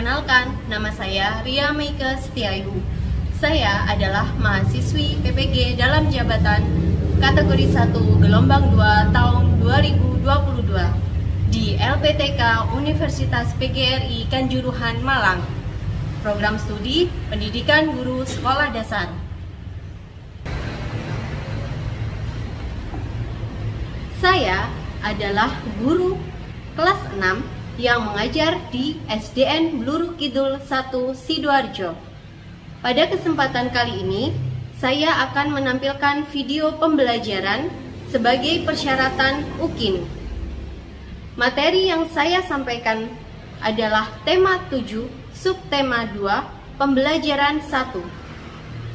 Perkenalkan, nama saya Ria Meike Setiayu. Saya adalah mahasiswi PPG dalam jabatan kategori 1 gelombang 2 tahun 2022 di LPTK Universitas PGRI Kanjuruhan Malang. Program studi Pendidikan Guru Sekolah Dasar. Saya adalah guru kelas 6 yang mengajar di SDN Bluru Kidul 1 Sidoarjo. Pada kesempatan kali ini, saya akan menampilkan video pembelajaran sebagai persyaratan UKIN. Materi yang saya sampaikan adalah tema 7, subtema 2, pembelajaran 1.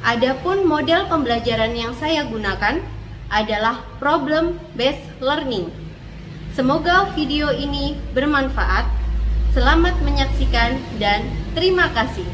Adapun model pembelajaran yang saya gunakan adalah problem based learning. Semoga video ini bermanfaat. Selamat menyaksikan dan terima kasih.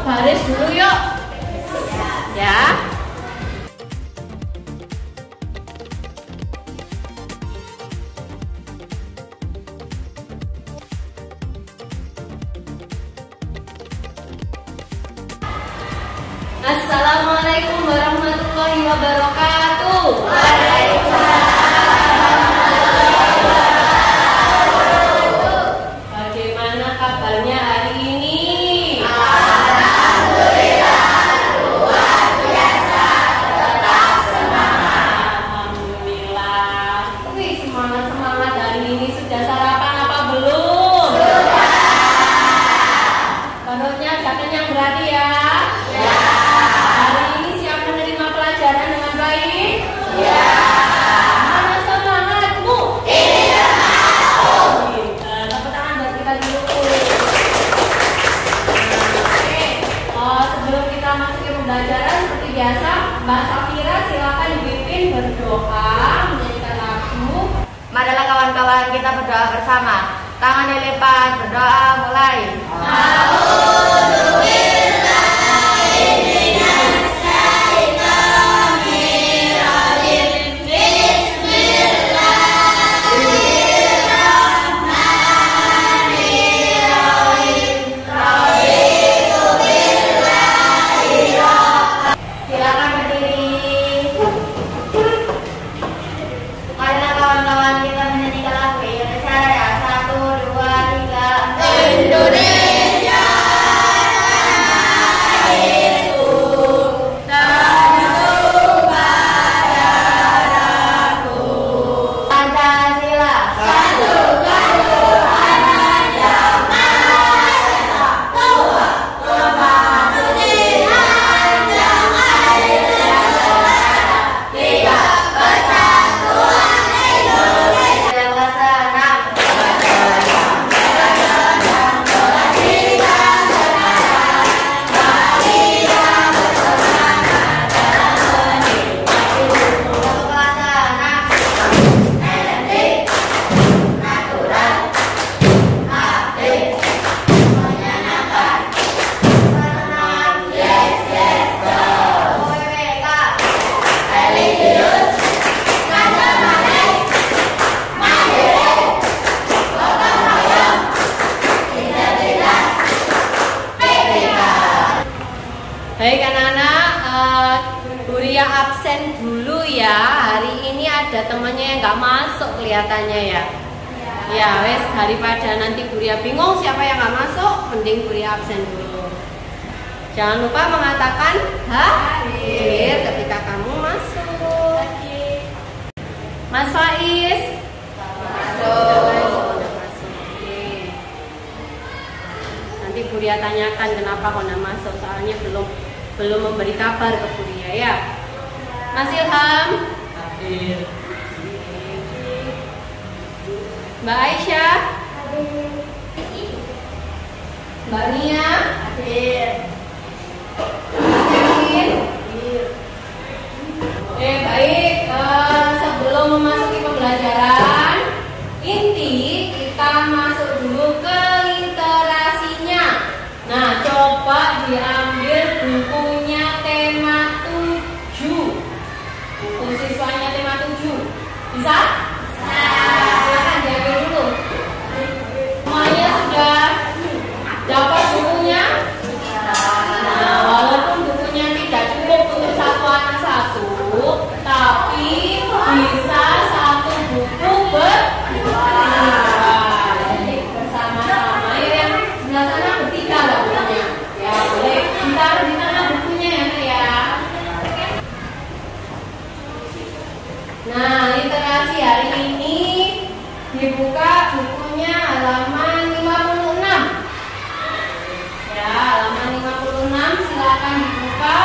Baris dulu yuk. Ya. Assalamualaikum warahmatullahi wabarakatuh. Waalaikumsalam. Bagaimana kabarnya hari ini? Berarti ya? Ya. Hari ini siap menerima pelajaran dengan baik? Ya. Mana semangatmu? Ini semangatku. Tepuk tangan buat kita dulu. Oke. Sebelum kita masuk ke pembelajaran seperti biasa, Mbak Safira silakan dipimpin berdoa, menyanyikan lagu. Marilah kawan-kawan kita berdoa bersama. Tangan dilipat, berdoa mulai. Baik anak-anak, Buria absen dulu ya. Hari ini ada temannya yang nggak masuk kelihatannya ya. Ya wes, daripada nanti Buria bingung siapa yang nggak masuk, mending Buria absen dulu. Jangan lupa mengatakan hadir ketika kamu masuk. Mas Faiz masuk. Oke. Nanti Buria tanyakan kenapa kau nggak masuk, soalnya belum memberi kabar ke Buria ya. Mas Ilham hadir. Mbak Aisyah Mbak Nia? Hadir. Yakin? Baik. Sebelum memasuki pembelajaran inti, kita masuk dulu ke literasinya. Nah, coba diambil bukunya tema 7. Buku siswanya tema 7. Bisa? Silakan diambil dulu. Semuanya sudah dapat bukunya? Nah, walaupun bukunya tidak cukup untuk satu anak satu, tapi bisa satu buku berdua. Jadi bersama-sama. Yang sebelah sana bertiga nggak bukunya? Ya boleh ditaruh di tengah bukunya ya, Nak ya. Nah, literasi hari ini dibuka bukunya halaman 56. Ya, halaman 56 silakan dibuka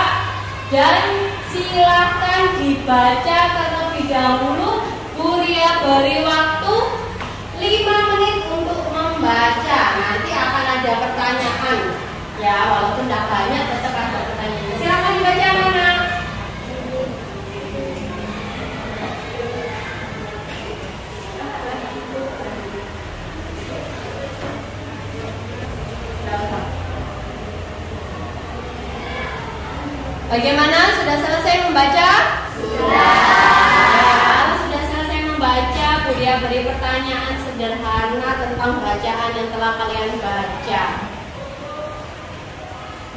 dan silakan dibaca terlebih dahulu. Bu Ria beri waktu 5 menit untuk membaca. Nanti akan ada pertanyaan. Ya, walaupun tidak banyak tetap ada pertanyaan. Silakan dibaca, anak-anak. Bagaimana? Sudah selesai membaca? Sudah. Kalau sudah selesai membaca, Bu Ria beri pertanyaan sederhana tentang bacaan yang telah kalian baca.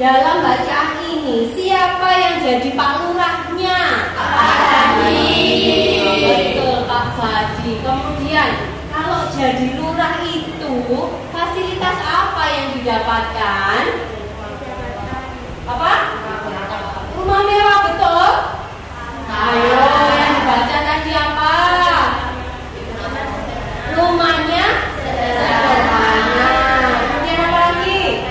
Dalam bacaan ini, siapa yang jadi Pak Lurahnya? Pak Fadi. Betul, Pak Fadi. Kemudian, kalau jadi lurah itu, fasilitas apa yang didapatkan? Apa? Rumah mewah, betul? Ayo, yang dibaca tadi apa? Rumahnya sederhana. Kemudian apa lagi?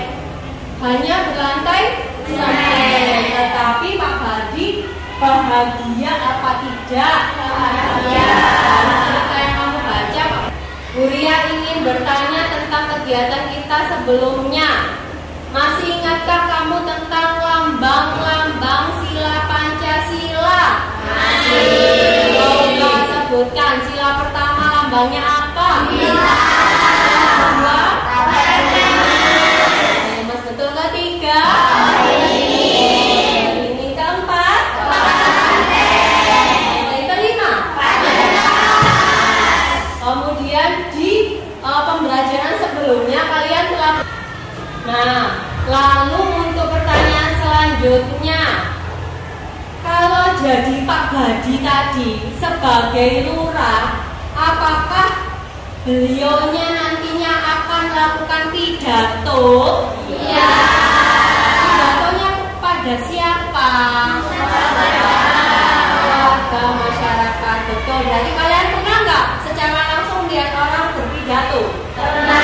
Hanya berlantai semen. Tetapi Pak Fadi bahagia apa tidak? Bahagia. Cerita yang kamu baca, Pak. Bu Ria ingin bertanya tentang kegiatan kita sebelumnya. Masih ingatkah kamu tentang lambang-lambang sila Pancasila? Masih. Coba sebutkan sila pertama lambangnya apa? Sila. Kedua? Mas betul ketiga? Ini keempat? Yang kelima? Kemudian di pembelajaran sebelumnya kalian telah. Nah, lalu untuk pertanyaan selanjutnya, kalau jadi Pak Badi tadi sebagai lurah, apakah beliaunya nantinya akan melakukan pidato? Iya. Pidatonya kepada siapa? Warga masyarakat. Betul. Berarti kalian pernah nggak secara langsung lihat orang berpidato? Pernah.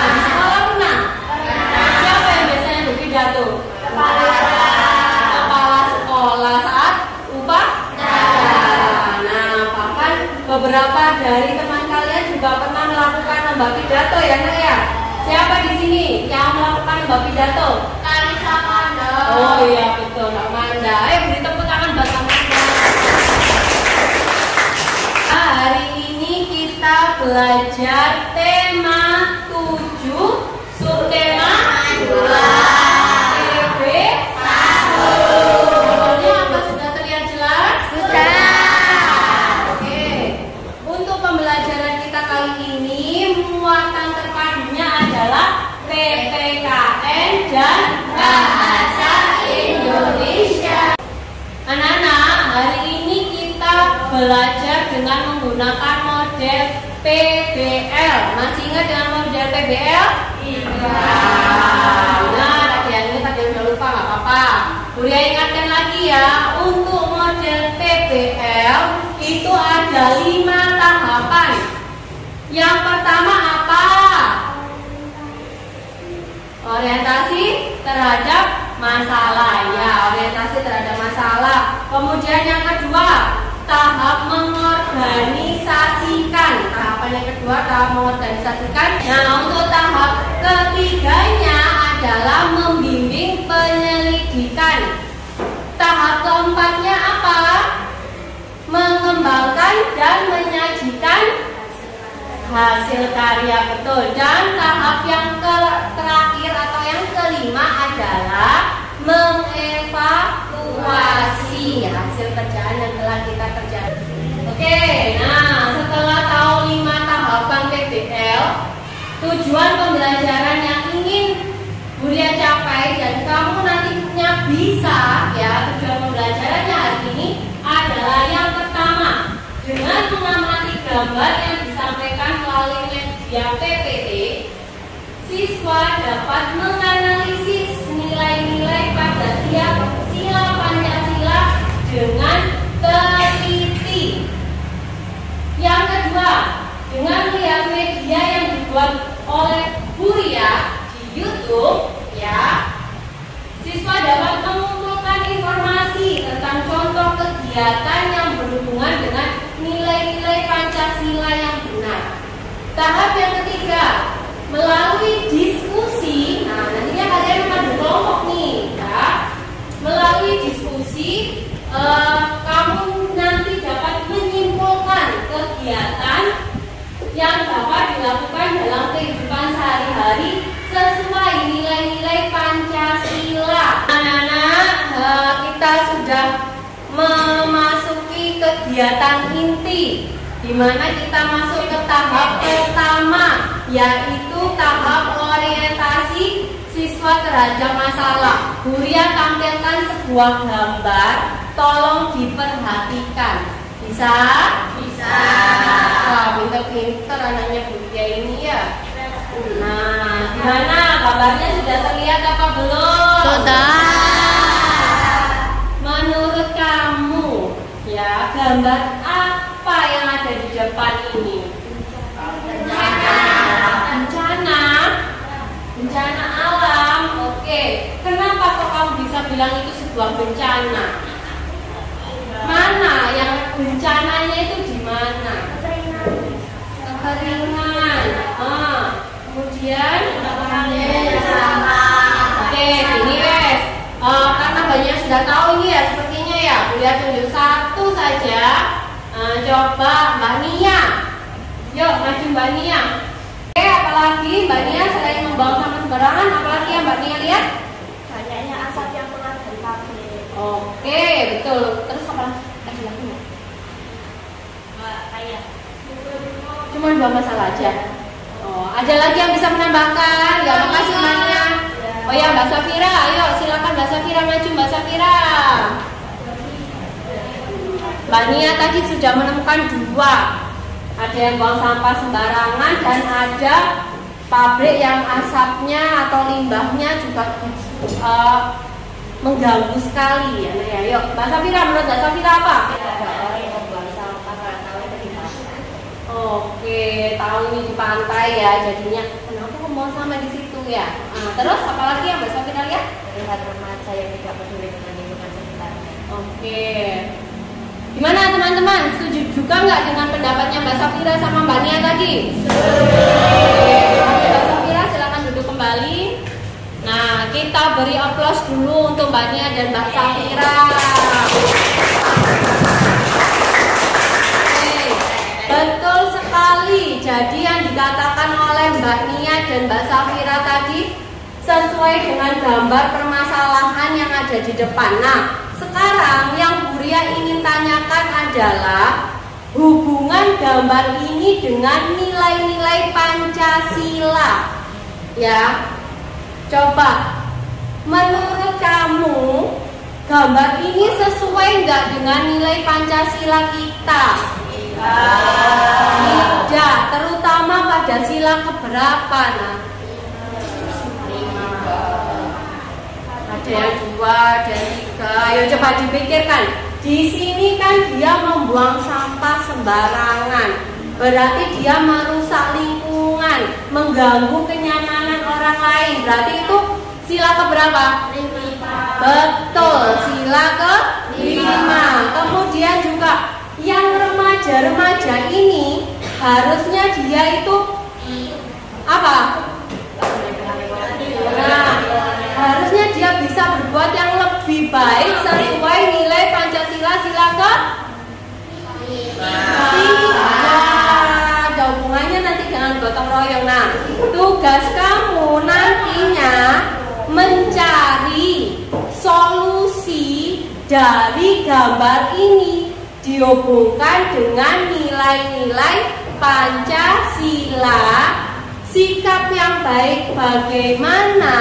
Di sekolah pernah? Siapa yang biasanya berpidato? Kepala sekolah saat upacara. Nah, bahkan beberapa dari teman kalian juga pernah melakukan lomba pidato ya, Nak ya? Siapa di sini yang melakukan lomba pidato? Kalisa Manda. Oh iya betul, Kak Manda. Ayo beri tepuk tangan buat Kak Manda. Hari ini kita belajar tema 7, subtema 2, TB 1. Judulnya apa? Sudah terlihat jelas? Sudah. Oke. Untuk pembelajaran kita kali ini, muatan terpadunya adalah PPKN dan Bahasa Indonesia. Anak-anak, hari ini kita belajar dengan menggunakan model PBL. Masih ingat dengan model PBL? Iya. Nah, tadi yang ini tadi udah lupa, nggak apa-apa. Bu Ria ingatkan lagi ya, untuk model PBL itu ada 5 tahapan. Yang pertama apa? Orientasi terhadap masalah. Ya, orientasi terhadap masalah. Kemudian yang kedua, tahap mengorganisasikan. Tahap tahapan yang kedua adalah mengorganisasikan. Nah, untuk tahap ketiganya adalah membimbing penyelidikan. Tahap keempatnya apa? Mengembangkan dan menyajikan hasil karya, betul. Dan tahap yang terakhir atau yang kelima adalah mengevaluasi hasil kerjaan yang telah kita kerjakan. Oke, nah setelah tahu 5 tahapan PBL, tujuan pembelajaran yang ingin Buria capai dan kamu nantinya bisa, ya, tujuan pembelajarannya hari ini adalah yang pertama, dengan mengamati gambar yang disampaikan melalui media PPT, siswa dapat menganalisis nilai-nilai pada tiap sila Pancasila dengan teliti. Yang kedua, dengan melihat media yang dibuat oleh Buria di YouTube, ya, siswa dapat mengumpulkan informasi tentang contoh kegiatan yang berhubungan dengan nilai-nilai Pancasila yang benar. Tahap yang ketiga, melalui diskusi. Nah, nantinya kalian akan berkelompok nih, ya. Melalui diskusi, kamu nanti dapat menyimpulkan kegiatan yang dapat dilakukan dalam kehidupan sehari-hari sesuai nilai-nilai Pancasila. Anak-anak, kita sudah memasuki kegiatan inti, di mana kita masuk ke tahap pertama, yaitu tahap orientasi siswa terhadap masalah. Buria tampilkan sebuah gambar, tolong diperhatikan. Bisa? Bisa. Wah, pinter-pinter anaknya Buria ini ya. Nah, gimana? Gambarnya sudah terlihat apa belum? Sudah. Menurut kamu, ya, gambar apa yang ada di depan ini? Bencana alam. Oke. Kenapa kok kamu bisa bilang itu sebuah bencana? Mana yang bencananya itu di mana? Kekeringan. Kemudian oke, gini guys. Karena banyak sudah tahu ini ya, sepertinya ya. Lihat tunjuk satu saja. Coba Mbak Nia. Yuk, maju Mbak Nia. Oke, apalagi Mbak Nia selain membuang sampah sembarangan, apalagi yang Mbak Nia lihat? Banyaknya asap yang keluar dari pabrik. Oke, betul. Terus apa lagi? Ada lagi nggak? Kayak Cuma 2 masalah aja. Oh, ada lagi yang bisa menambahkan? Ya, makasih Mbak Nia. Oh ya, Mbak Safira, ayo silakan Mbak Safira maju, Mbak Safira. Mbak Nia tadi sudah menemukan 2. Ada yang buang sampah sembarangan dan ada pabrik yang asapnya atau limbahnya juga mengganggu sekali ya. Nah, yuk, Mbak Safira, menurut Mbak Safira apa? Oke, tahu ini di pantai ya, jadinya kenapa kok mau sama di situ ya? Terus apalagi yang Mbak Safira lihat? Melihat remaja yang tidak peduli dengan lingkungan sekitarnya. Oke. Gimana teman-teman? Setuju juga nggak dengan pendapatnya Mbak Safira sama Mbak Nia tadi? Oke, Mbak Safira silakan duduk kembali. Nah, kita beri aplaus dulu untuk Mbak Nia dan Mbak Safira. Oke, betul sekali. Jadi yang dikatakan oleh Mbak Nia dan Mbak Safira tadi sesuai dengan gambar permasalahan yang ada di depan. Nah, sekarang yang Buria ingin tanyakan adalah hubungan gambar ini dengan nilai-nilai Pancasila. Ya, coba menurut kamu gambar ini sesuai nggak dengan nilai Pancasila kita? Tidak, terutama pada sila keberapa? Nah, ada yang 2, ada yang 3. Ayo coba dipikirkan. Di sini kan dia membuang sampah sembarangan. Berarti dia merusak lingkungan, mengganggu kenyamanan orang lain. Berarti itu sila keberapa? 5. Betul, sila ke-5. Kemudian juga yang remaja-remaja ini harusnya dia itu apa? Nah, harusnya dia bisa berbuat yang lebih baik sesuai nilai Pancasila. Silakan. Ada hubungannya nanti dengan gotong royong. Nah, tugas kamu nantinya mencari solusi dari gambar ini dihubungkan dengan nilai-nilai Pancasila, sikap yang baik bagaimana,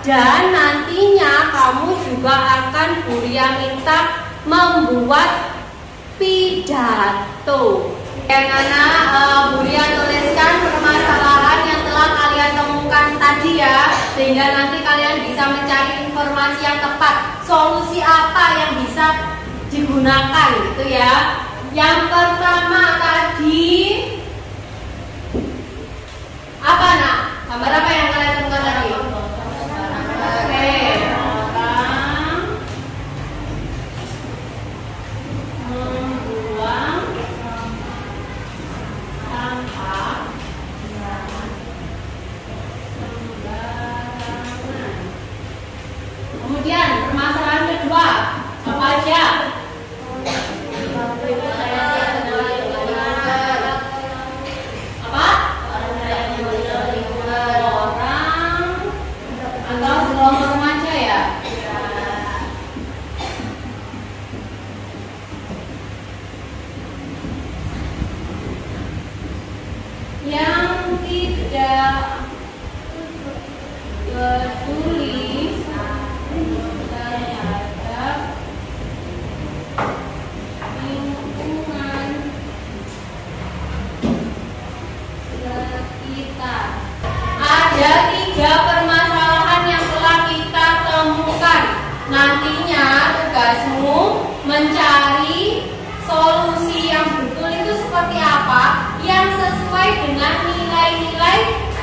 dan nantinya kamu juga akan Bu Ria minta membuat pidato. Bu Ria tuliskan permasalahan yang telah kalian temukan tadi ya, sehingga nanti kalian bisa mencari informasi yang tepat, solusi apa yang bisa digunakan gitu ya. Yang pertama tadi apa nak? Gambar apa yang kalian temukan tadi? Oke, orang membuang sampah sembarangan. Kemudian permasalahan kedua apa aja? Yang tidak peduli terhadap lingkungan sekitar. Ada 3 permasalahan yang telah kita temukan. Nantinya tugasmu mencari solusi yang betul itu seperti apa, yang sesuai dengan nilai-nilai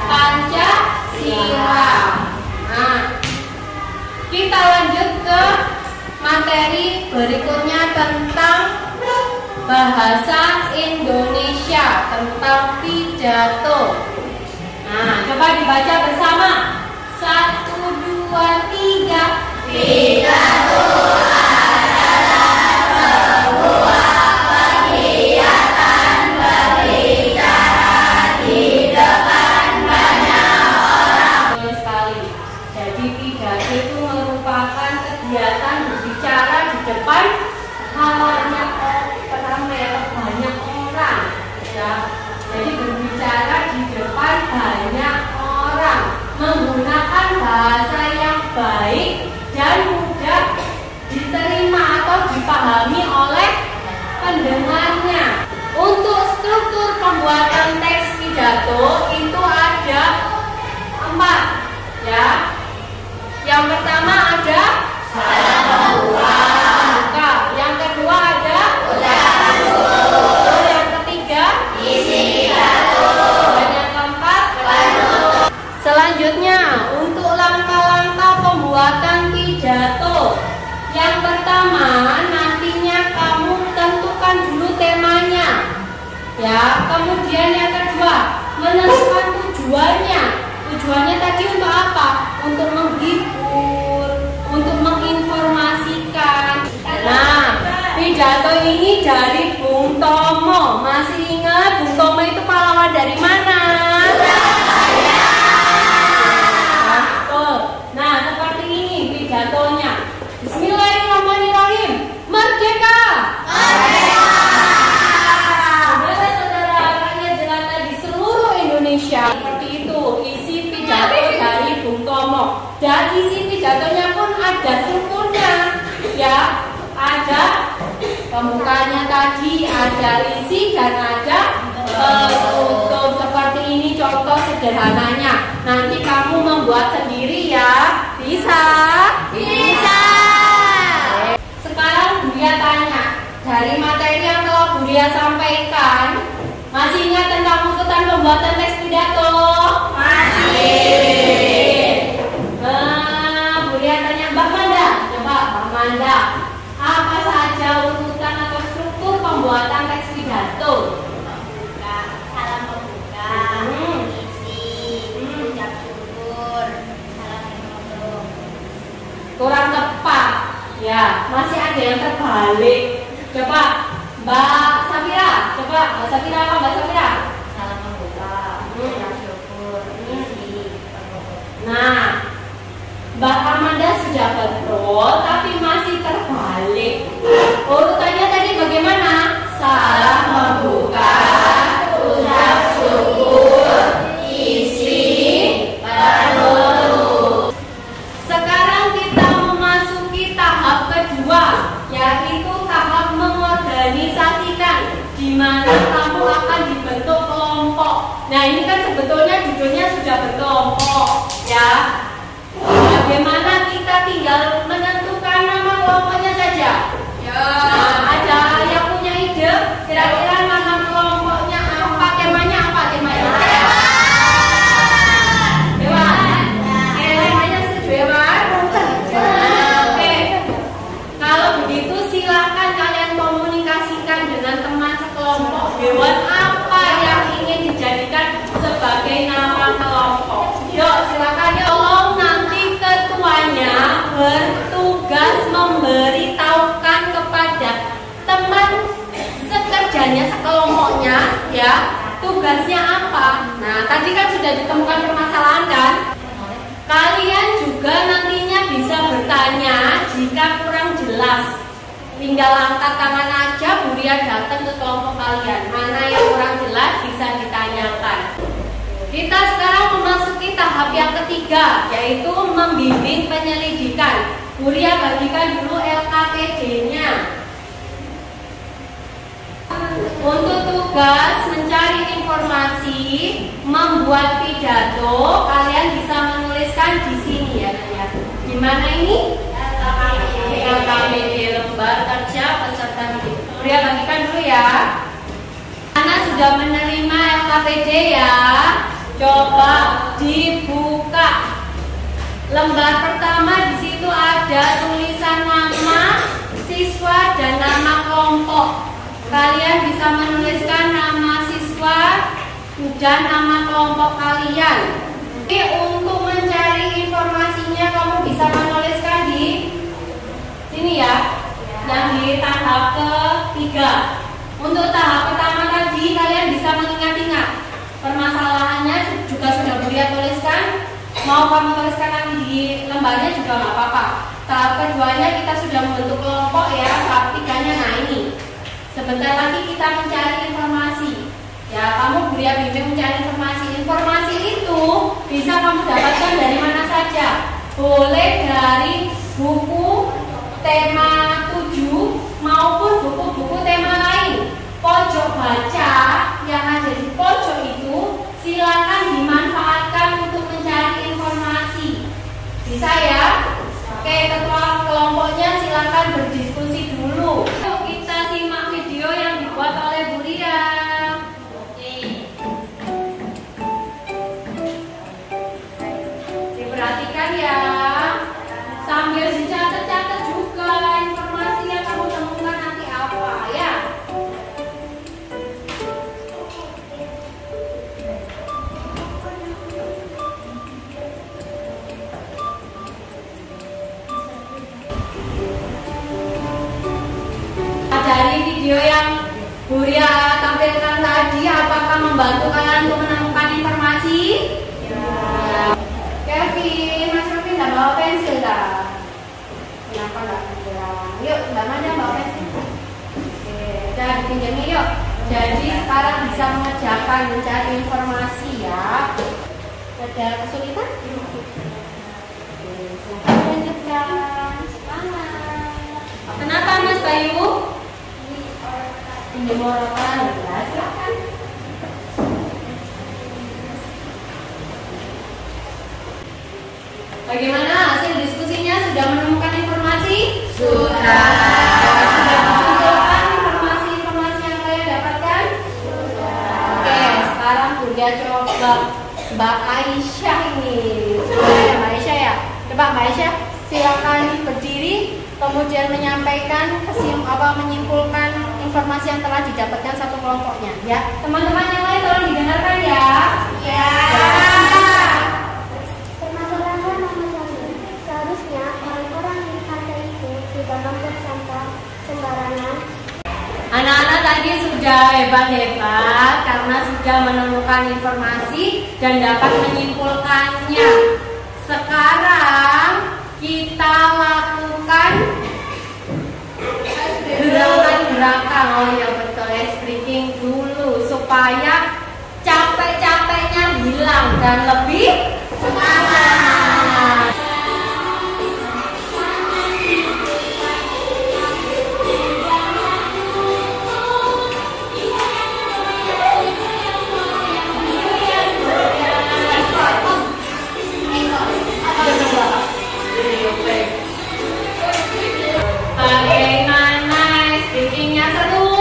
Pancasila. Nah, kita lanjut ke materi berikutnya tentang bahasa Indonesia, tentang pidato. Nah, coba dibaca bersama. 1, 2, 3. Pidato adalah sebuah kegiatan berbicara di depan banyak orang. Betul sekali. Jadi pidato itu merupakan kegiatan berbicara di depan banyak orang. Ya. Jadi berbicara di depan banyak orang, menggunakan bahasa yang baik dan mudah diterima atau dipahami oleh pendengarnya. Untuk struktur pembuatan teks pidato itu ada 4 ya. Yang pertama ada pembuka. Yang kedua ada yang ketiga isi pidato. Dan yang keempat penutup. Selanjutnya untuk langkah-langkah pembuatan pidato. Yang pertama, nantinya kamu tentukan dulu temanya. Ya, kemudian yang kedua, menentukan tujuannya. Tujuannya tadi untuk apa? Untuk menghibur, untuk menginformasikan. Nah, pidato ini dari Bung Tomo. Masih ingat Bung Tomo itu pahlawan dari mana? Surabaya. Betul. Nah, seperti ini pidatonya. Bismillahirrahmanirrahim. Merdeka. Merdeka. Saudara-saudara rakyat jelata di seluruh Indonesia. Seperti itu isi pidato dari Bung Tomo. Dan isi pidatonya pun ada strukturnya. Ya, ada pembukanya tadi, ada isi dan ada penutup. Seperti ini contoh sederhananya. Nanti kamu membuat sendiri ya. Bisa? Bisa. Sekarang Bu Ria tanya, dari materi yang telah Bu Ria sampaikan, masih ingat tentang urutan pembuatan teks pidato? Masih. Bu Ria tanya Mbak Manda, coba Mbak Manda, apa saja urutan atau struktur pembuatan teks pidato? terbalik. Coba Mbak Safira, coba Mbak Safira apa Mbak Safira? Salah membuka, syukur, isi. Nah, Mbak Amanda sudah betul, tapi masih terbalik. Urutannya tadi bagaimana? Salah membuka, ucap syukur, isi, penulis. Sekarang kita memasuki tahap kedua, yaitu tahap mengorganisasikan, di mana kamu akan dibentuk kelompok. Nah, ini kan sebetulnya judulnya sudah berkelompok, ya. Bagaimana kita tinggal menentukan nama kelompoknya saja? Ya. Nah, ada yang punya ide? Kira-kira nama kelompoknya apa? Temanya apa? Temanya? Hewan. Temanya setuju hewan? Oke. Kalau begitu silakan kalian komunikasikan dengan teman sekelompok. Hewan apa yang ingin dijadikan sebagai nama kelompok? Yuk, silakan ya. Tolong nanti ketuanya bertugas memberitahukan kepada teman sekerjanya sekelompoknya, ya, tugasnya apa. Nah, tadi kan sudah ditemukan permasalahan kan? Kalian juga nantinya bisa bertanya jika kurang jelas. Tinggal angkat tangan aja, Bu Ria datang ke kelompok kalian. Mana yang kurang jelas bisa ditanyakan. Kita sekarang memasuki tahap yang ketiga, yaitu membimbing penyelidikan. Bu Ria bagikan dulu LKPD-nya. Untuk tugas mencari informasi, membuat pidato, kalian bisa menuliskan di sini ya. Di mana ini? LKPD, lembar kerja peserta didik. Bu Ria bagikan dulu ya. Ana sudah menerima LKPD ya. Coba dibuka. Lembar pertama di situ ada tulisan nama siswa dan nama kelompok. Kalian bisa menuliskan nama siswa dan nama kelompok kalian. Oke, untuk mencari informasinya kamu bisa menuliskan di sini ya. Yang di tahap ketiga. Untuk tahap pertama tadi kalian bisa mengingat-ingat. Permasalahannya juga sudah Bu Ria tuliskan. Mau kamu tuliskan lagi di lembarnya juga nggak apa-apa. Tahap keduanya kita sudah membentuk kelompok ya. Tahap tiganya nah ini. Sebentar lagi kita mencari informasi. Ya, kamu Bu Ria bimbing mencari informasi. Informasi itu bisa kamu dapatkan dari mana saja. Boleh dari buku tema 7 maupun buku-buku tema lain. Pojok baca yang ada di pojok itu silakan dimanfaatkan untuk mencari informasi. Bisa ya? Oke, ketua kelompoknya silakan berdiskusi dulu. Yuk kita simak video yang dibuat oleh Bu Ria. Diperhatikan ya. Sambil dicatat-catat juga informasi yang kamu temukan nanti apa ya. Dari video yang Bu Ria tampilkan tadi, apakah membantu kalian untuk menemukan informasi? Ya. Kevin, Mas Kevin nggak bawa pensil dah? Kenapa nggak pulang? Yuk, nggak ada bawa pensil. Oke, udah dipinjami yuk. Jadi sekarang bisa mengerjakan mencari informasi ya. Ada kesulitan? Oke, silahkan lanjutkan. Semangat. Kenapa Mas Bayu? Pinjam orang ya, silakan. Bagaimana hasil diskusinya? Sudah menemukan informasi? Sudah. Sudah disimpulkan informasi-informasi yang kalian dapatkan? Sudah. Oke, sekarang Buya coba Mbak Aisyah ini. Sudah ya Mbak Aisyah ya? Coba Mbak Aisyah silakan berdiri, kemudian menyampaikan menyimpulkan informasi yang telah didapatkan satu kelompoknya. Ya, teman-teman yang lain tolong didengarkan ya. Ya. Permasalahan nomor 1. Seharusnya orang-orang yang ada itu tidak membuang sampah sembarangan sudah menemukan informasi dan dapat menyimpulkannya. Sekarang kita lakukan gerakan-gerakan. Oh ya betul, ice breaking dulu supaya capek-capeknya hilang dan lebih semangat. Bagaimana speakingnya seru?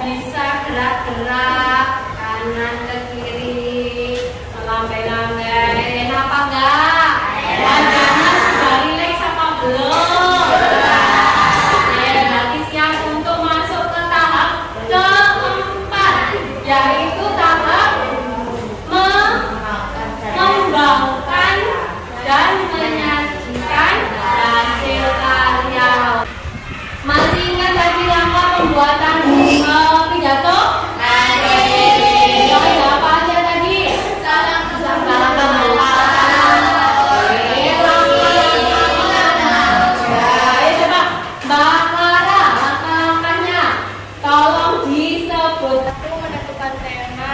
Bisa gerak-gerak kanan ke kiri, melambai-lambai. Enak apa enggak? Wajahnya sudah rileks apa belum? Berarti siap untuk masuk ke tahap keempat, yaitu tahap mengembangkan dan menyajikan hasil karya. Masih ingat tadi langkah pembuatan pidato? Ya, apa aja tadi? Salam coba Mbak Clara, langkah-langkahnya tolong disebut. Satu, menentukan tema.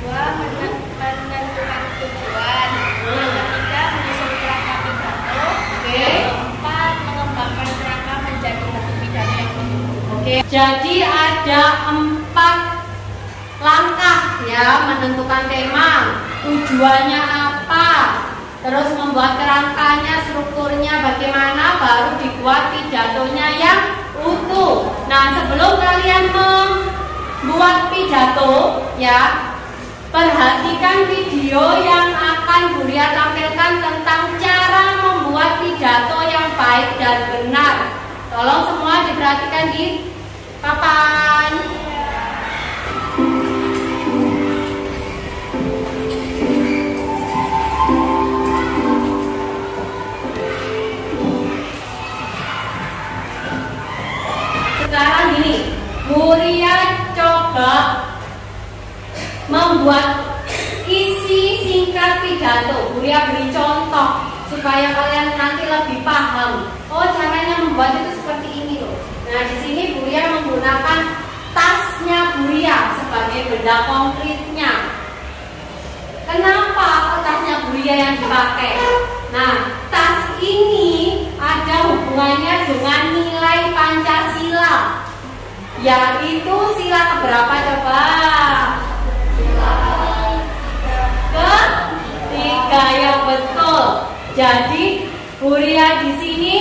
Dua, menentukan tujuan. Ketiga, menyusun kerangka pidato. Empat, mengembangkan kerangka menjadi bentuk pidato yang utuh. Oke, jadi ada 4 langkah ya, menentukan tema, tujuannya apa, terus membuat kerangkanya, strukturnya bagaimana, baru dibuat pidatonya yang utuh. Nah, sebelum kalian membuat pidato ya, perhatikan video yang akan Bu Ria tampilkan tentang cara membuat pidato yang baik dan benar. Tolong semua diperhatikan di papan. Sekarang gini, Bu Ria coba membuat isi singkat pidato. Bu Ria beri contoh supaya kalian nanti lebih paham. Oh, caranya membuat itu seperti ini loh. Nah, di sini Bu Ria menggunakan tasnya Bu Ria sebagai benda konkretnya. Kenapa tasnya Bu Ria yang dipakai? Nah, tas ini ada hubungannya dengan nilai Pancasila, yaitu sila keberapa coba? Ketiga, ya betul. Jadi Bu Ria di sini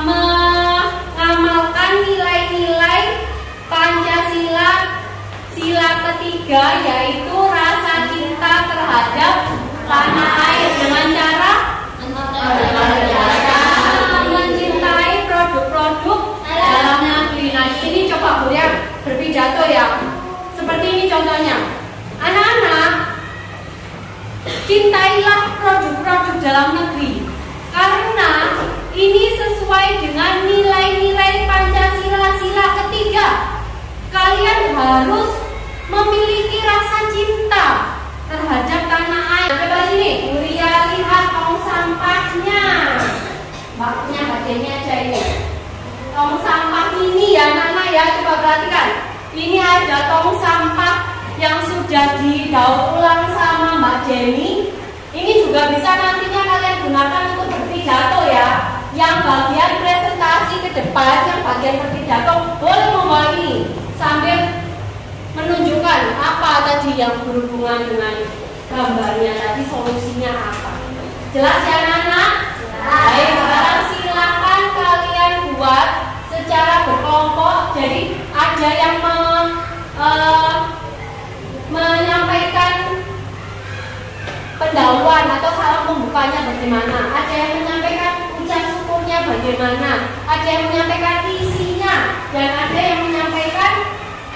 mengamalkan nilai-nilai Pancasila sila ketiga, yaitu rasa cinta terhadap tanah air dengan cara mencintai produk-produk dalam negeri. Nah, di sini coba Bu Ria berpidato ya. Seperti ini contohnya. Anak-anak, cintailah produk-produk dalam negeri karena ini sesuai dengan nilai-nilai Pancasila sila ketiga. Kalian harus memiliki rasa cinta terhadap tanah air. Coba sini, Bu Ria lihat tong sampahnya. Baknya bagiannya aja ini. Tong sampah ini ya anak-anak ya, coba perhatikan. Ini ada tong sampah yang sudah didaur ulang sama Mbak Jenny. Ini juga bisa nantinya kalian gunakan untuk berpidato ya. Yang bagian presentasi ke depan, yang bagian berpidato boleh membawa ini sambil menunjukkan apa tadi yang berhubungan dengan gambarnya tadi, solusinya apa. Jelas ya anak-anak? Baik, sekarang silakan kalian buat secara berkelompok. Jadi ada yang menyampaikan pendahuluan atau salam pembukanya bagaimana, ada yang menyampaikan ucap syukurnya bagaimana, ada yang menyampaikan isinya, dan ada yang menyampaikan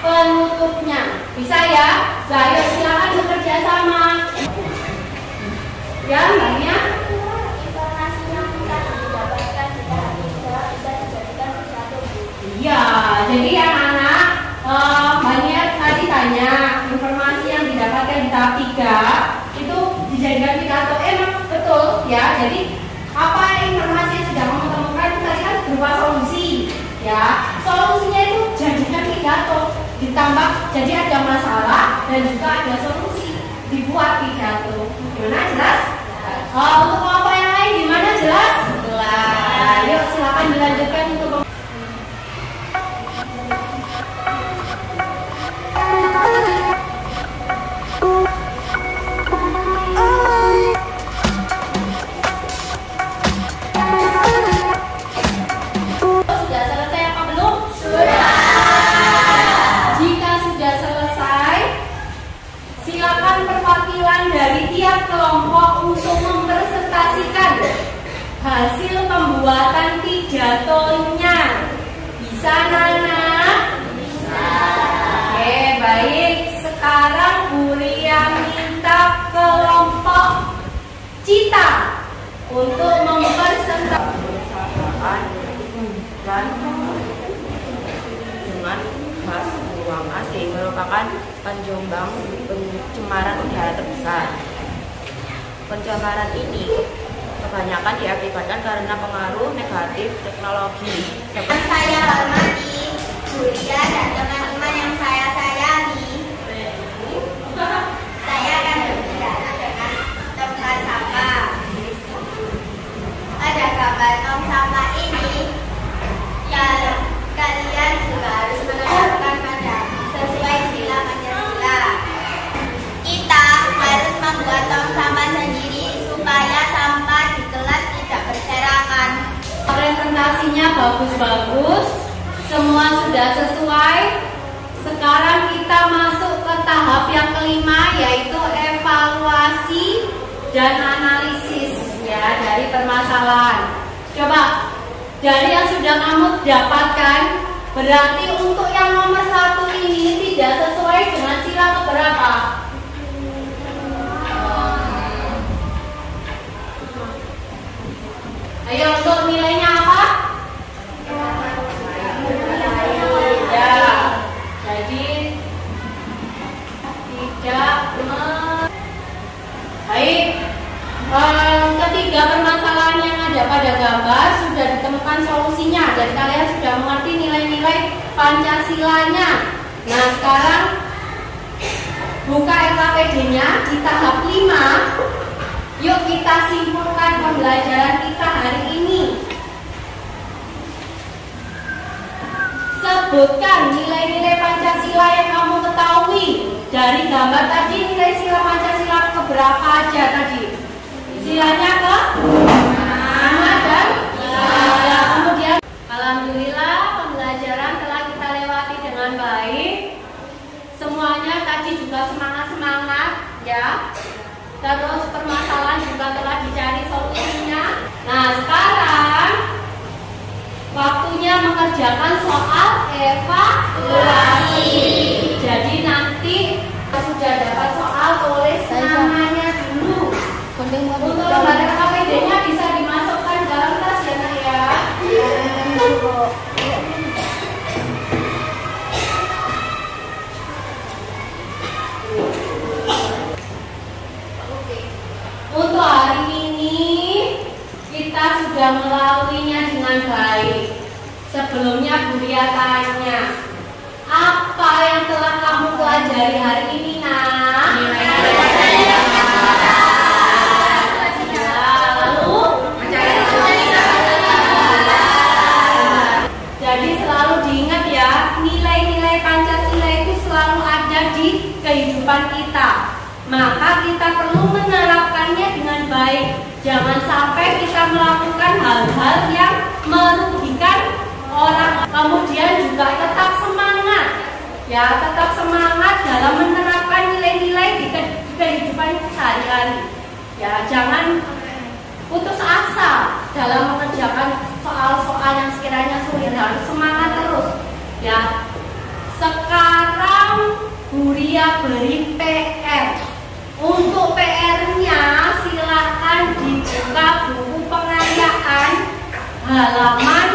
penutupnya. Bisa ya? Ayo silakan bekerja sama. Ya, Mbaknya. Informasi yang kita didapatkan di tahap 3 bisa dijadikan pidato. Iya, jadi anak-anak tahap 3 itu dijadikan pidato. Emang betul ya. Jadi apa informasi yang sudah kamu temukan itu tadi kan berupa solusi ya. Solusinya itu jadikan pidato, ditambah jadi ada masalah dan juga ada solusi, dibuat pidato. Gimana, jelas? Untuk kelompok yang lain gimana, jelas? Jelas. Yuk silakan dilanjutkan untuk dari tiap kelompok untuk mempresentasikan hasil pembuatan pidatonya. Bisa, Nana? Bisa. Oke, baik. Sekarang Bu Ria minta kelompok Cita untuk mempresentasikan dan dengan gas buang AC merupakan penyumbang pencemaran udara terbesar. Pencemaran ini kebanyakan diakibatkan karena pengaruh negatif teknologi. Saya hormati Bu Ria dan teman-teman yang saya sayangi. Saya akan berbicara dengan tempat sampah. Ada gambar tong sampah ini. Kalian juga harus menerapkan pada sesuai sila Pancasila. Kita harus membuat tong sampah sendiri supaya sampah di kelas tidak berserakan. Presentasinya bagus-bagus, semua sudah sesuai. Sekarang kita masuk ke tahap yang kelima, yaitu evaluasi dan analisis ya dari permasalahan. Coba dari yang sudah kamu dapatkan, berarti untuk yang nomor 1 ini tidak sesuai dengan sila keberapa? Ayo, untuk nilainya apa? Ya, jadi tidak baik. Ketiga permasalahan yang ada pada gambar sudah ditemukan solusinya dan kalian sudah mengerti nilai-nilai Pancasilanya. Nah, sekarang buka LKPD-nya di tahap 5. Yuk kita simpulkan pembelajaran kita hari ini. Sebutkan nilai-nilai Pancasila yang kamu ketahui. Dari gambar tadi nilai sila Pancasila keberapa aja tadi? Silanya ke 5 dan 3. Kemudian alhamdulillah pembelajaran telah kita lewati dengan baik. Semuanya tadi juga semangat-semangat ya. Terus permasalahan juga telah dicari solusinya. Nah, sekarang waktunya mengerjakan soal evaluasi. Jadi nanti sudah dapat soal, tulis namanya dulu. Untuk lembar LKPD-nya bisa dimasukkan dalam tas ya, Nak ya. Untuk hari ini kita sudah melaluinya dengan baik. Sebelumnya Bu Ria tanya, apa yang telah kamu pelajari hari ini, Nak? Jadi selalu diingat ya, nilai-nilai Pancasila itu selalu ada di kehidupan kita. Maka kita perlu menerapkannya dengan baik. Jangan sampai kita melakukan hal-hal yang merugikan orang. Kemudian juga tetap semangat. Ya, tetap semangat dalam menerapkan nilai-nilai di kehidupan sehari-hari. Ya, jangan putus asa dalam mengerjakan soal-soal yang sekiranya sulit. Harus semangat terus. Ya. Sekarang Bu Ria beri PR. Untuk PR-nya silakan dibuka buku pengayaan halaman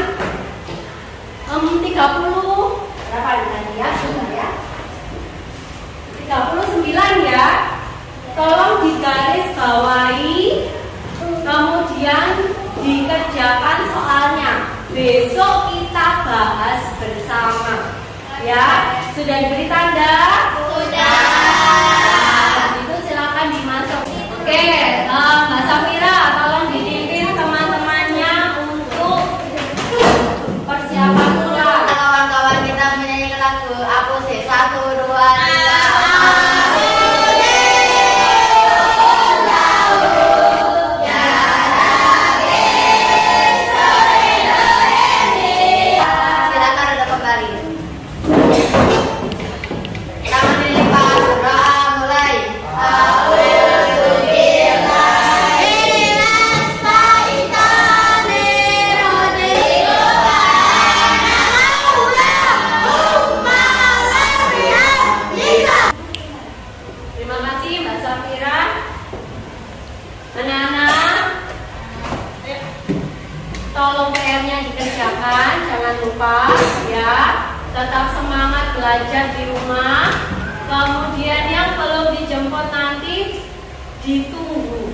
30 berapa tadi ya? Sudah ya. 39 ya. tolong digaris bawahi, kemudian dikerjakan soalnya. Besok kita bahas bersama. Ya, sudah diberi tanda? Sudah. Nah, itu silakan dimasuk. Oke, Mbak Safira, tolong dipimpin teman-temannya untuk persiapan pulang. Kawan-kawan kita menyanyi lagu Aku Sih 1, 2, 3. Terima kasih Mbak Safira. Anak-anak, tolong PR-nya dikerjakan, jangan lupa ya. Tetap semangat belajar di rumah. Kemudian yang belum dijemput nanti ditunggu.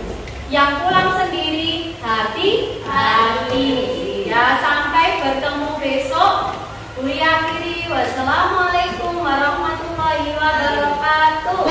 Yang pulang sendiri hati-hati. Ya, sampai bertemu besok. Kuliah akhiri. Wassalamualaikum warahmatullahi wabarakatuh.